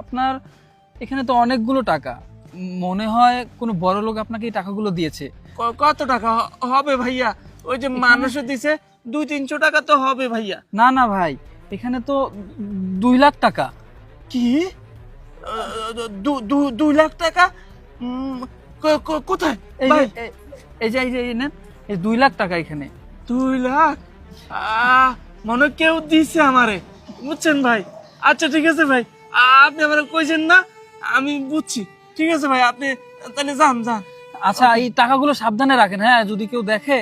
আপনার এখানে তো অনেকগুলো টাকা, মনে হয় কোনো বড় লোক আপনাকে এই টাকাগুলো দিয়েছে। কত টাকা হবে ভাইয়া? ওই যে মানুষে দিছে 200-300 টাকা তো হবে ভাইয়া। না না ভাই, এখানে তো 2 লাখ টাকা। কি? 2 লাখ টাকা? কোথায় এই যে ভাই? এই নেন, এই 2 লাখ টাকা এখানে। 2 লাখ? মনে হয় কেউ দিছে আমারে, বুঝছেন ভাই? আচ্ছা ঠিক আছে ভাই, আপনি আমারে কইছেন না, আমি বুঝছি। ঠিক আছে ভাই, আপনি তাহলে যান যান। আচ্ছা, এই টাকাগুলো সাবধানে রাখেন, হ্যাঁ, যদি কেউ দেখে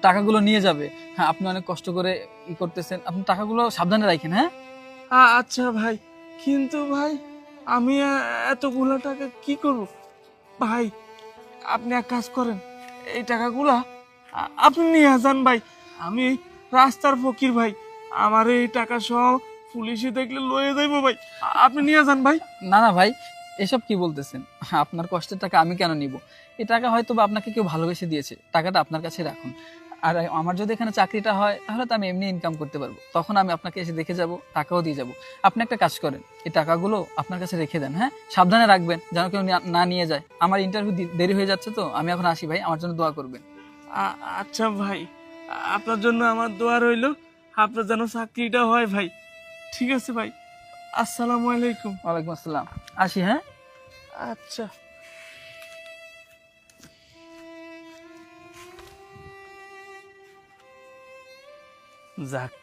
টাকাগুলো নিয়ে যাবে। হ্যাঁ, আপনি অনেক কষ্ট করে করতেছেন, আপনি টাকাগুলো সাবধানে রাখেন। হ্যাঁ, আচ্ছা ভাই, কিন্তু ভাই আমি এতগুলো টাকা কি করব ভাই? আপনি এক কাজ করেন, এই টাকাগুলা আপনি নিয়ে যান ভাই। আমি রাস্তার ফকির ভাই, আমার এই টাকা সহ পুলিশে দেখলে লয়ে যাইবো ভাই। আপনি নিয়ে যান ভাই। না না ভাই, এসব কি বলতেছেন? আপনার কষ্টের টাকা আমি কেন নিব? এই টাকা হয়তো বা আপনাকে কেউ ভালোবেসে দিয়েছে, টাকাটা আপনার কাছে রাখুন। আর আমার যদি এখানে চাকরিটা হয়, তাহলে তো আমি এমনি ইনকাম করতে পারবো, তখন আমি আপনাকে এসে দেখে যাব, টাকাও দিয়ে যাব। আপনি একটা কাজ করেন, এই টাকাগুলো আপনার কাছে রেখে দেন, হ্যাঁ, সাবধানে রাখবেন যেন কেউ না নিয়ে যায়। আমার ইন্টারভিউ দেরি হয়ে যাচ্ছে, তো আমি এখন আসি ভাই, আমার জন্য দোয়া করবেন। আচ্ছা ভাই, আপনার জন্য আমার দোয়া রইলো, আপনার যেন চাকরিটা হয় ভাই। ঠিক আছে ভাই, আসসালামু আলাইকুম। ওয়ালাইকুম আসসালাম, আসি। হ্যাঁ, আচ্ছা। যাক,